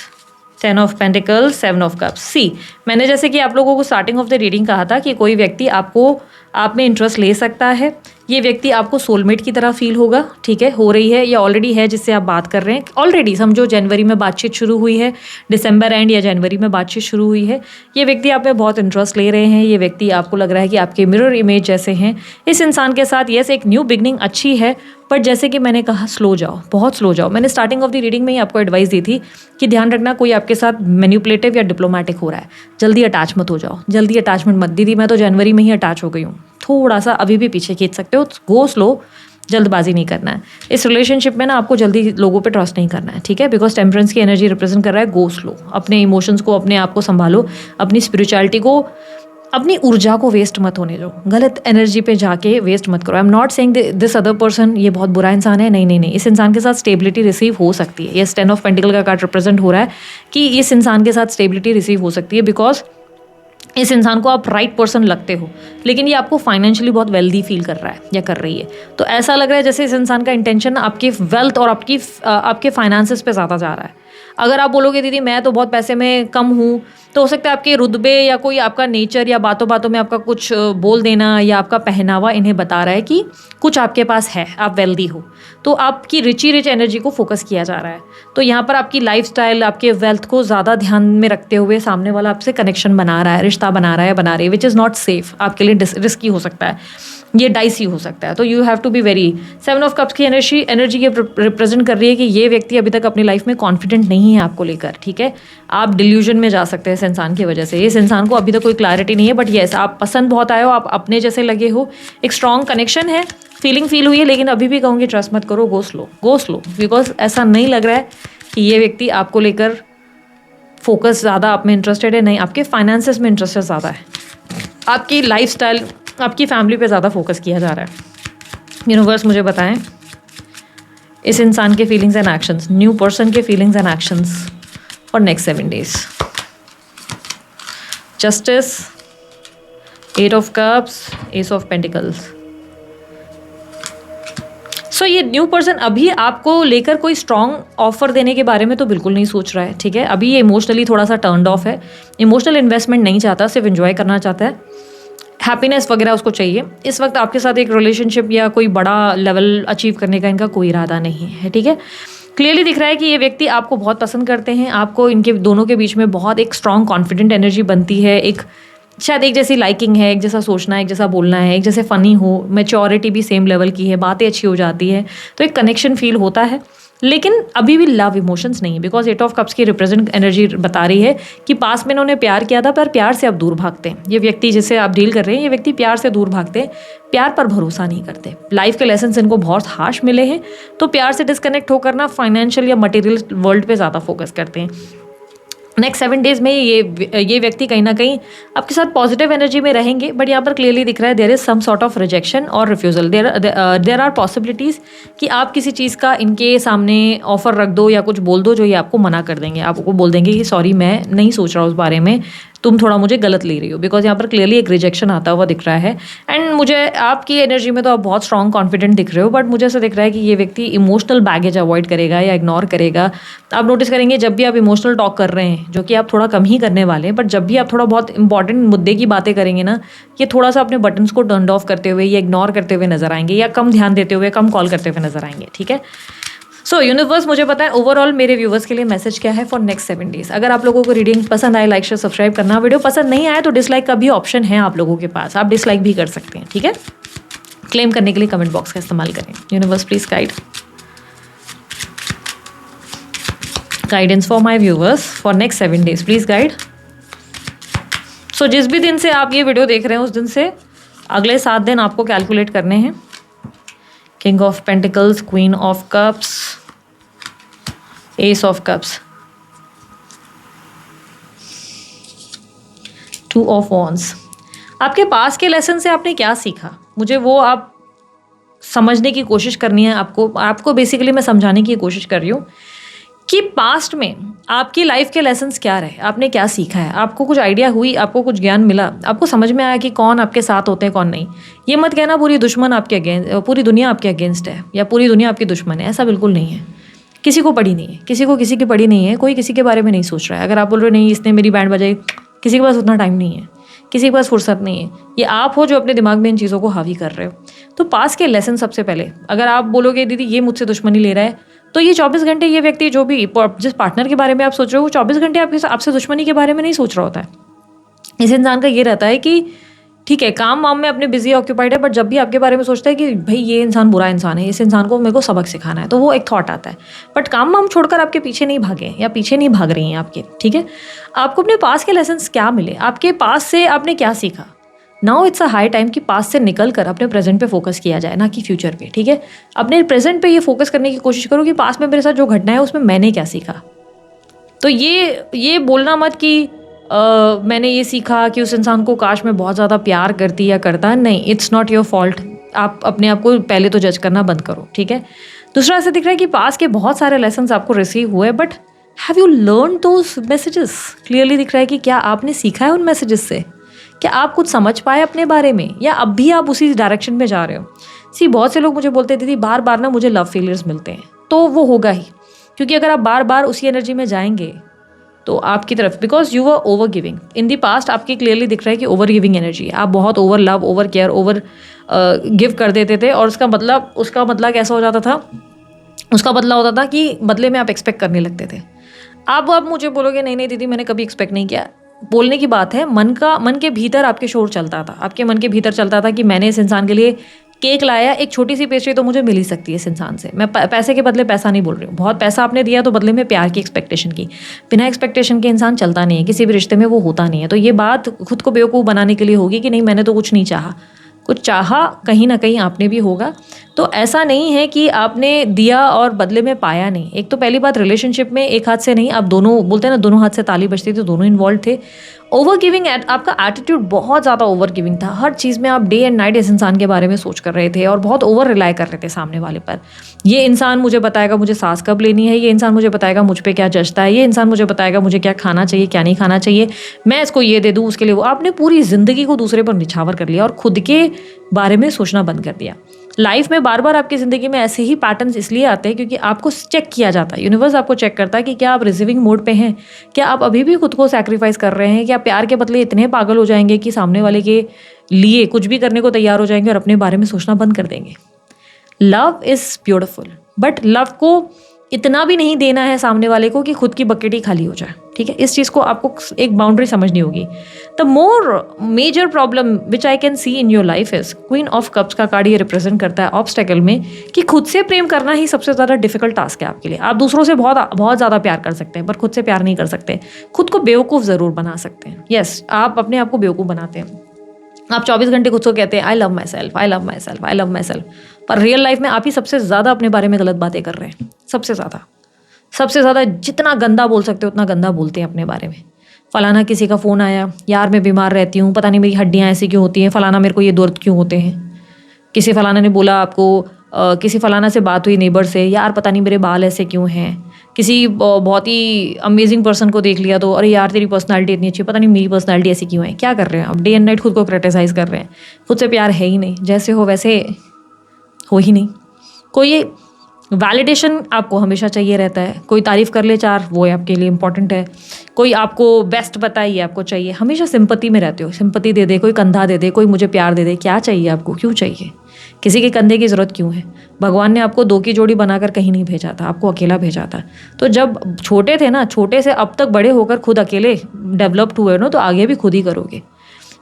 10 of pentacles, 7 of cups. See, मैंने जैसे कि आप लोगों को स्टार्टिंग ऑफ द रीडिंग कहा था कि कोई व्यक्ति आप में इंटरेस्ट ले सकता है। ये व्यक्ति आपको सोलमेट की तरह फील होगा, ठीक है, हो रही है या ऑलरेडी है जिससे आप बात कर रहे हैं। ऑलरेडी समझो जनवरी में बातचीत शुरू हुई है, दिसंबर एंड या जनवरी में बातचीत शुरू हुई है। ये व्यक्ति आप में बहुत इंटरेस्ट ले रहे हैं। ये व्यक्ति आपको लग रहा है कि आपके मिरर इमेज जैसे हैं। इस इंसान के साथ यस एक न्यू बिगनिंग अच्छी है, बट जैसे कि मैंने कहा स्लो जाओ, बहुत स्लो जाओ। मैंने स्टार्टिंग ऑफ द रीडिंग में ही आपको एडवाइस दी थी कि ध्यान रखना कोई आपके साथ मैनिपुलेटिव या डिप्लोमेटिक हो रहा है, जल्दी अटैच मत हो जाओ, जल्दी अटैचमेंट मत। दीदी मैं तो जनवरी में ही अटैच हो गई हूँ, थोड़ा सा अभी भी पीछे खींच सकते हो, गो स्लो, जल्दबाजी नहीं करना है। इस रिलेशनशिप में ना आपको जल्दी लोगों पे ट्रस्ट नहीं करना है, ठीक है, बिकॉज टेम्परेंस की एनर्जी रिप्रेजेंट कर रहा है गो स्लो। अपने इमोशंस को, अपने आप को संभालो, अपनी स्पिरिचुअलिटी को, अपनी ऊर्जा को वेस्ट मत होने दो, गलत एनर्जी पे जाके वेस्ट मत करो। I am not saying this other person ये बहुत बुरा इंसान है, नहीं, इस इंसान के साथ स्टेबिलिटी रिसीव हो सकती है। यस, 10 ऑफ पेंटिकल का कार्ड रिप्रेजेंट हो रहा है कि इस इंसान के साथ स्टेबिलिटी रिसीव हो सकती है, बिकॉज इस इंसान को आप राइट पर्सन लगते हो, लेकिन ये आपको फाइनेंशियली बहुत वेल्दी फील कर रहा है या कर रही है। तो ऐसा लग रहा है जैसे इस इंसान का इंटेंशन आपकी वेल्थ और आपके फाइनेंसेस पे ज़्यादा जा रहा है। अगर आप बोलोगे दीदी मैं तो बहुत पैसे में कम हूँ, तो हो सकता है आपके रुतबे या कोई आपका नेचर या बातों बातों में आपका कुछ बोल देना या आपका पहनावा इन्हें बता रहा है कि कुछ आपके पास है, आप वेल्दी हो। तो आपकी रिच एनर्जी को फोकस किया जा रहा है। तो यहाँ पर आपकी लाइफस्टाइल, आपके वेल्थ को ज़्यादा ध्यान में रखते हुए सामने वाला आपसे कनेक्शन बना रहा है, रिश्ता बना रहा है, बना रही है, विच इज़ नॉट सेफ, आपके लिए रिस्की हो सकता है, ये डाइसी हो सकता है। तो you have to be very. 7 of cups की एनर्जी ये रिप्रेजेंट कर रही है कि ये व्यक्ति अभी तक अपनी लाइफ में कॉन्फिडेंट नहीं है आपको लेकर, ठीक है। आप डिल्यूजन में जा सकते हैं इस इंसान की वजह से। इस इंसान को अभी तक कोई क्लैरिटी नहीं है, बट येस आप पसंद बहुत आए हो, आप अपने जैसे लगे हो, एक स्ट्रॉन्ग कनेक्शन है, फीलिंग फील हुई है। लेकिन अभी भी कहूँगी ट्रस्ट मत करो, गो स्लो, बिकॉज ऐसा नहीं लग रहा है कि ये व्यक्ति आपको लेकर फोकस ज़्यादा आप में इंटरेस्टेड है। नहीं, आपके फाइनेंसेस में इंटरेस्टेड ज़्यादा है, आपकी लाइफस्टाइल, आपकी फैमिली पे ज़्यादा फोकस किया जा रहा है। यूनिवर्स मुझे बताएं इस इंसान के feelings and actions, new person के feelings and actions for next 7 days. Justice, 8 of cups, ace of pentacles. So ये न्यू पर्सन अभी आपको लेकर कोई स्ट्रॉन्ग ऑफर देने के बारे में तो बिल्कुल नहीं सोच रहा है, ठीक है। अभी ये इमोशनली थोड़ा सा टर्न्ड ऑफ है, इमोशनल इन्वेस्टमेंट नहीं चाहता, सिर्फ एंजॉय करना चाहता है, हैप्पीनेस वगैरह उसको चाहिए। इस वक्त आपके साथ एक रिलेशनशिप या कोई बड़ा लेवल अचीव करने का इनका कोई इरादा नहीं है, ठीक है। क्लियरली दिख रहा है कि ये व्यक्ति आपको बहुत पसंद करते हैं, आपको इनके दोनों के बीच में बहुत एक स्ट्रॉन्ग कॉन्फिडेंट एनर्जी बनती है, एक शायद एक जैसी लाइकिंग है, एक जैसा सोचना है, एक जैसा बोलना है, एक जैसे फ़नी हो, मैच्योरिटी भी सेम लेवल की है, बातें अच्छी हो जाती है, तो एक कनेक्शन फील होता है। लेकिन अभी भी लव इमोशंस नहीं है, बिकॉज 8 ऑफ कप्स की रिप्रेजेंट एनर्जी बता रही है कि पास में इन्होंने प्यार किया था, पर प्यार से अब दूर भागते हैं। ये व्यक्ति जिससे आप डील कर रहे हैं, ये व्यक्ति प्यार से दूर भागते हैं, प्यार पर भरोसा नहीं करते। लाइफ के लेसन इनको बहुत हार्श मिले हैं, तो प्यार से डिस्कनेक्ट होकर ना फाइनेंशियल या मटेरियल वर्ल्ड पे ज़्यादा फोकस करते हैं। नेक्स्ट 7 डेज में ये व्यक्ति कहीं ना कहीं आपके साथ पॉजिटिव एनर्जी में रहेंगे, बट यहाँ पर क्लियरली दिख रहा है there is some sort of rejection और रिफ्यूजल। देयर आर पॉसिबिलिटीज़ कि आप किसी चीज़ का इनके सामने ऑफर रख दो या कुछ बोल दो जो ये आपको मना कर देंगे, आपको बोल देंगे कि सॉरी मैं नहीं सोच रहा उस बारे में, तुम थोड़ा मुझे गलत ले रही हो, बिकॉज यहाँ पर क्लियरली एक रिजेक्शन आता हुआ दिख रहा है। एंड मुझे आपकी एनर्जी में तो आप बहुत स्ट्रॉन्ग कॉन्फिडेंट दिख रहे हो, बट मुझे ऐसा दिख रहा है कि ये व्यक्ति इमोशनल बैगेज अवॉइड करेगा या इग्नोर करेगा। आप नोटिस करेंगे जब भी आप इमोशनल टॉक कर रहे हैं, जो कि आप थोड़ा कम ही करने वाले हैं, बट जब भी आप थोड़ा बहुत इंपॉर्टेंट मुद्दे की बातें करेंगे ना, ये थोड़ा सा अपने बटन्स को टर्न ऑफ करते हुए या इग्नोर करते हुए नजर आएंगे, या कम ध्यान देते हुए, कम कॉल करते हुए नजर आएंगे, ठीक है। सो यूनिवर्स मुझे पता है ओवरऑल मेरे व्यूवर्स के लिए मैसेज क्या है फॉर नेक्स्ट 7 डेज। अगर आप लोगों को रीडिंग पसंद आए, लाइक शेयर सब्सक्राइब करना। वीडियो पसंद नहीं आए तो डिसलाइक का भी ऑप्शन है आप लोगों के पास, आप डिसलाइक भी कर सकते हैं, ठीक है। क्लेम करने के लिए कमेंट बॉक्स का इस्तेमाल करें। Universe please guidance for my viewers for next 7 days, please guide. So जिस भी दिन से आप ये वीडियो देख रहे हैं उस दिन से अगले 7 दिन आपको कैलकुलेट करने हैं। King of pentacles, queen of cups, ace of cups, 2 of wands. आपके पास के लेसन से आपने क्या सीखा, मुझे वो आप समझने की कोशिश करनी है। आपको बेसिकली मैं समझाने की कोशिश कर रही हूँ कि पास्ट में आपकी लाइफ के लेसन्स क्या रहे, आपने क्या सीखा है, आपको कुछ आइडिया हुई, आपको कुछ ज्ञान मिला, आपको समझ में आया कि कौन आपके साथ होते हैं कौन नहीं। ये मत कहना पूरी दुश्मन आपके अगेंस्ट, पूरी दुनिया आपके अगेंस्ट है या पूरी दुनिया आपकी दुश्मन है, ऐसा बिल्कुल नहीं है। किसी को पड़ी नहीं है, किसी को किसी की पड़ी नहीं है, कोई किसी के बारे में नहीं सोच रहा है। अगर आप बोल रहे हो नहीं इसने मेरी बैंड बजाई, किसी के पास उतना टाइम नहीं है, किसी के पास फुर्सत नहीं है। ये आप हो जो अपने दिमाग में इन चीज़ों को हावी कर रहे हो। तो पास के लेसन सबसे पहले, अगर आप बोलोगे दीदी ये मुझसे दुश्मनी ले रहा है, तो ये 24 घंटे ये व्यक्ति जो भी जिस पार्टनर के बारे में आप सोच रहे हो वो 24 घंटे आपसे दुश्मनी के बारे में नहीं सोच रहा होता है। इस इंसान का ये रहता है कि ठीक है काम वाम में अपने बिजी ऑक्यूपाइड है, बट जब भी आपके बारे में सोचता है कि भाई ये इंसान बुरा इंसान है, इस इंसान को मेरे को सबक सिखाना है, तो वो एक थॉट आता है। बट काम वाम छोड़कर आपके पीछे नहीं भागे या पीछे नहीं भाग रही हैं आपके, ठीक है। आपको अपने पास के लेसन्स क्या मिले, आपके पास से आपने क्या सीखा। Now it's a high time कि पास से निकल कर अपने प्रेजेंट पे फोकस किया जाए, ना कि फ्यूचर पे, ठीक है। अपने प्रेजेंट पे ये फोकस करने की कोशिश करो कि पास में मेरे साथ जो घटना है उसमें मैंने क्या सीखा। तो ये बोलना मत कि मैंने ये सीखा कि उस इंसान को काश मैं बहुत ज़्यादा प्यार करती या करता, नहीं, इट्स नॉट योर फॉल्ट। आप अपने आप को पहले तो जज करना बंद करो, ठीक है। दूसरा ऐसा दिख रहा है कि पास के बहुत सारे लेसन्स आपको रिसीव हुए, but have you learn those messages. Clearly दिख रहा है कि क्या आपने सीखा है उन मैसेजेस से, क्या आप कुछ समझ पाए अपने बारे में, या अब भी आप उसी डायरेक्शन में जा रहे हो। बहुत से लोग मुझे बोलते दीदी बार बार ना मुझे लव फेलियर्स मिलते हैं, तो वो होगा ही, क्योंकि अगर आप बार बार उसी एनर्जी में जाएंगे तो आपकी तरफ, because you were over giving in the past, आपकी क्लियरली दिख रहा है कि ओवर गिविंग एनर्जी है, आप बहुत over love, over care, over give कर देते थे, और उसका बदला कैसा हो जाता था, उसका बदला होता था कि बदले में आप एक्सपेक्ट करने लगते थे। आप मुझे बोलोगे नहीं नहीं दीदी मैंने कभी एक्सपेक्ट नहीं किया, बोलने की बात है, मन के भीतर आपके शोर चलता था, आपके मन के भीतर चलता था कि मैंने इस इंसान के लिए केक लाया, एक छोटी सी पेस्ट्री तो मुझे मिल ही सकती है इस इंसान से। मैं पैसे के बदले पैसा नहीं बोल रही हूँ, बहुत पैसा आपने दिया तो बदले में प्यार की एक्सपेक्टेशन की। बिना एक्सपेक्टेशन के इंसान चलता नहीं है, किसी भी रिश्ते में वो होता नहीं है। तो ये बात खुद को बेवकूफ़ बनाने के लिए होगी कि नहीं मैंने तो कुछ नहीं चाहा, कुछ चाहा कहीं ना कहीं आपने भी होगा। तो ऐसा नहीं है कि आपने दिया और बदले में पाया नहीं। एक तो पहली बात, रिलेशनशिप में एक हाथ से नहीं, आप दोनों बोलते हैं ना दोनों हाथ से ताली बजती थी, दोनों इन्वॉल्व थे। ओवर गिविंग, आपका एटीट्यूड बहुत ज़्यादा ओवर गिविंग था, हर चीज़ में आप डे एंड नाइट इस इंसान के बारे में सोच कर रहे थे और बहुत ओवर रिलाई कर रहे थे सामने वाले पर। ये इंसान मुझे बताएगा मुझे सांस कब लेनी है, ये इंसान मुझे बताएगा मुझ पर क्या जचता है, ये इंसान मुझे बताएगा मुझे क्या खाना चाहिए क्या नहीं खाना चाहिए, मैं इसको ये दे दूँ उसके लिए वो। आपने पूरी ज़िंदगी को दूसरे पर निछावर कर लिया और खुद के बारे में सोचना बंद कर दिया। लाइफ में बार बार आपकी ज़िंदगी में ऐसे ही पैटर्न्स इसलिए आते हैं क्योंकि आपको चेक किया जाता है, यूनिवर्स आपको चेक करता है कि क्या आप रिसीविंग मोड पे हैं, क्या आप अभी भी खुद को सैक्रिफाइस कर रहे हैं, क्या प्यार के बदले इतने पागल हो जाएंगे कि सामने वाले के लिए कुछ भी करने को तैयार हो जाएंगे और अपने बारे में सोचना बंद कर देंगे। Love is beautiful, but love को इतना भी नहीं देना है सामने वाले को कि खुद की बकेट ही खाली हो जाए, ठीक है। इस चीज़ को आपको एक बाउंड्री समझनी होगी। The more major problem which I can see in your life is queen of cups का कार्ड ये रिप्रेजेंट करता है ऑब्स्टेकल में कि खुद से प्रेम करना ही सबसे ज़्यादा डिफिकल्ट टास्क है आपके लिए। आप दूसरों से बहुत ज़्यादा प्यार कर सकते हैं पर खुद से प्यार नहीं कर सकते, खुद को बेवकूफ़ ज़रूर बना सकते हैं। यस, आप अपने आप को बेवकूफ़ बनाते हैं। आप 24 घंटे खुद को कहते हैं I love my self, I love my self, I love my self, पर रियल लाइफ में आप ही सबसे ज़्यादा अपने बारे में गलत बातें कर रहे हैं। सबसे ज़्यादा जितना गंदा बोल सकते हो उतना गंदा बोलते हैं अपने बारे में। फलाना किसी का फ़ोन आया, यार मैं बीमार रहती हूँ, पता नहीं मेरी हड्डियाँ ऐसी क्यों होती हैं, फलाना मेरे को ये दर्द क्यों होते हैं। किसी फलाना ने बोला आपको, किसी फलाना से बात हुई नेबर से, यार पता नहीं मेरे बाल ऐसे क्यों हैं। किसी बहुत ही अमेजिंग पर्सन को देख लिया तो अरे यार तेरी पर्सनालिटी इतनी अच्छी, पता नहीं मेरी पर्सनालिटी ऐसी क्यों है। क्या कर रहे हैं आप? डे एंड नाइट खुद को क्रिटिसाइज़ कर रहे हैं। खुद से प्यार है ही नहीं, जैसे हो वैसे हो ही नहीं। कोई वैलिडेशन आपको हमेशा चाहिए रहता है, कोई तारीफ़ कर ले चार वो आपके लिए इंपॉर्टेंट है, कोई आपको बेस्ट बताए ये आपको चाहिए। हमेशा सिंपैथी में रहते हो, सिंपैथी दे दे, कोई कंधा दे दे, कोई मुझे प्यार दे दे। क्या चाहिए आपको, क्यों चाहिए? किसी के कंधे की ज़रूरत क्यों है? भगवान ने आपको दो की जोड़ी बनाकर कहीं नहीं भेजा था, आपको अकेला भेजा था। तो जब छोटे थे ना, छोटे से अब तक बड़े होकर खुद अकेले डेवलप्ड हुए ना, तो आगे भी खुद ही करोगे।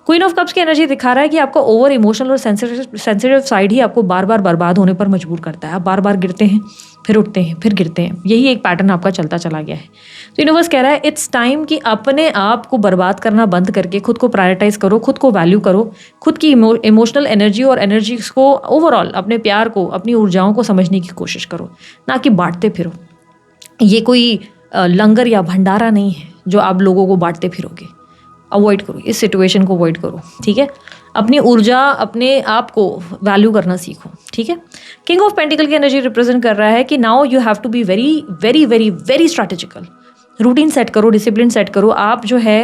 क्वीन ऑफ कप्स की एनर्जी दिखा रहा है कि आपका ओवर इमोशनल और सेंसिटिव साइड ही आपको बार बार बर्बाद होने पर मजबूर करता है। आप बार बार गिरते हैं, फिर उठते हैं, फिर गिरते हैं। यही एक पैटर्न आपका चलता चला गया है। तो यूनिवर्स कह रहा है इट्स टाइम कि अपने आप को बर्बाद करना बंद करके खुद को प्रायोरिटाइज करो, खुद को वैल्यू करो, खुद की इमोशनल एनर्जी और एनर्जी को ओवरऑल अपने प्यार को, अपनी ऊर्जाओं को समझने की कोशिश करो, ना कि बांटते फिरो। ये कोई लंगर या भंडारा नहीं है जो आप लोगों को बांटते फिरोगे। अवॉइड करो, इस सिचुएशन को अवॉइड करो, ठीक है। अपनी ऊर्जा, अपने आप को वैल्यू करना सीखो, ठीक है। किंग ऑफ पेंटिकल की एनर्जी रिप्रेजेंट कर रहा है कि now you have to be very very very very strategical. Routine set करो, डिसिप्लिन सेट करो। आप जो है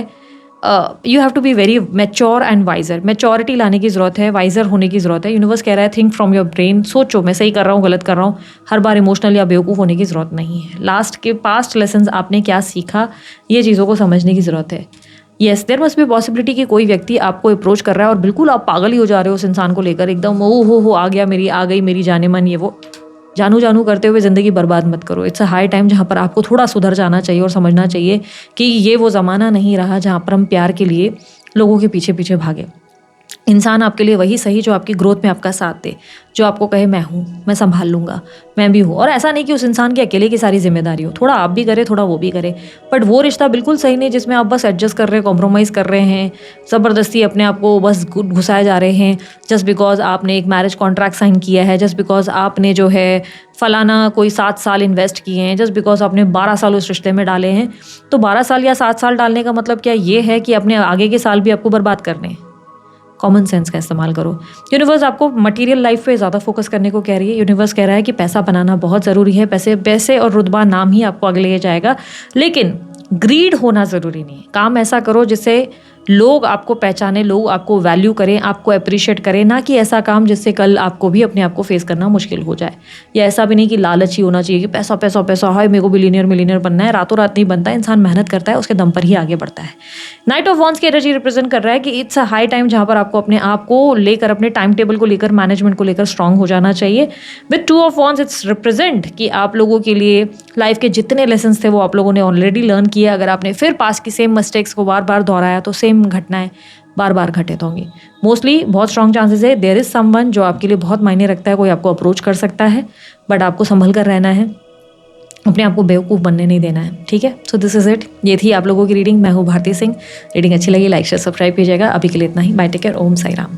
you have to be very mature and wiser. Maturity लाने की ज़रूरत है, वाइजर होने की ज़रूरत है। यूनिवर्स कह रहा है थिंक फ्रॉम योर ब्रेन, सोचो मैं सही कर रहा हूँ गलत कर रहा हूँ। हर बार इमोशनल या बेवकूफ़ होने की ज़रूरत नहीं है। पास्ट लेसन्स आपने क्या सीखा, ये चीज़ों को समझने की ज़रूरत है। Yes, there must be possibility कि कोई व्यक्ति आपको अप्रोच कर रहा है और बिल्कुल आप पागल ही हो जा रहे हो उस इंसान को लेकर, एकदम ओ हो आ गई मेरी जाने मन, ये वो जानू करते हुए ज़िंदगी बर्बाद मत करो। इट्स अ हाई टाइम जहाँ पर आपको थोड़ा सुधर जाना चाहिए और समझना चाहिए कि ये वो ज़माना नहीं रहा जहाँ पर हम प्यार के लिए लोगों के पीछे पीछे भागे। इंसान आपके लिए वही सही जो आपकी ग्रोथ में आपका साथ दे, जो आपको कहे मैं हूँ, मैं संभाल लूँगा, मैं भी हूँ। और ऐसा नहीं कि उस इंसान की अकेले की सारी जिम्मेदारी हो, थोड़ा आप भी करें थोड़ा वो भी करे। बट वो रिश्ता बिल्कुल सही नहीं जिसमें आप बस एडजस्ट कर रहे हैं, कॉम्प्रोमाइज़ कर रहे हैं, ज़बरदस्ती अपने आप को बस घुसाए जा रहे हैं जस्ट बिकॉज आपने एक मैरिज कॉन्ट्रैक्ट साइन किया है, जस्ट बिकॉज आपने जो है फलाना कोई 7 साल इन्वेस्ट किए हैं, जस्ट बिकॉज आपने 12 साल उस रिश्ते में डाले हैं। तो 12 साल या 7 साल डालने का मतलब क्या ये है कि अपने आगे के साल भी आपको बर्बाद करने हैं? कॉमन सेंस का इस्तेमाल करो। यूनिवर्स आपको मटेरियल लाइफ पे ज़्यादा फोकस करने को कह रही है। यूनिवर्स कह रहा है कि पैसा बनाना बहुत ज़रूरी है, पैसे और रुतबा नाम ही आपको आगे ले जाएगा, लेकिन ग्रीड होना ज़रूरी नहीं है। काम ऐसा करो जिससे लोग आपको पहचाने, लोग आपको वैल्यू करें, आपको अप्रिशिएट करें, ना कि ऐसा काम जिससे कल आपको भी अपने आप को फेस करना मुश्किल हो जाए। या ऐसा भी नहीं कि लालच ही होना चाहिए कि पैसा पैसा पैसा, हाय मेरे को बिलियनियर मिलियनियर बनना है। रातों रात नहीं बनता, इंसान मेहनत करता है, उसके दम पर ही आगे बढ़ता है। नाइट ऑफ वॉन्ड्स की एनर्जी रिप्रेजेंट कर रहा है कि इट्स अ हाई टाइम जहाँ पर आपको अपने आप को लेकर, अपने टाइम टेबल को लेकर, मैनेजमेंट को लेकर स्ट्रांग हो जाना चाहिए। With two of wands it's represent कि आप लोगों के लिए लाइफ के जितने लेसन थे वो आप लोगों ने ऑलरेडी लर्न किए। अगर आपने फिर पास की सेम मिस्टेक्स को बार बार दोहराया तो सेम घटनाएं बार बार घटित होंगी। मोस्टली बहुत स्ट्रॉन्ग चांसेस है देयर इज समवन जो आपके लिए बहुत मायने रखता है, कोई आपको अप्रोच कर सकता है, बट आपको संभल कर रहना है, अपने आप को बेवकूफ़ बनने नहीं देना है। ठीक है, सो दिस इज इट। ये थी आप लोगों की रीडिंग। मैं हूँ भारती सिंह। रीडिंग अच्छी लगी लाइक शेयर सब्सक्राइब कीजिएगा। अभी के लिए इतना ही। Bye, take care. Om Sai Ram.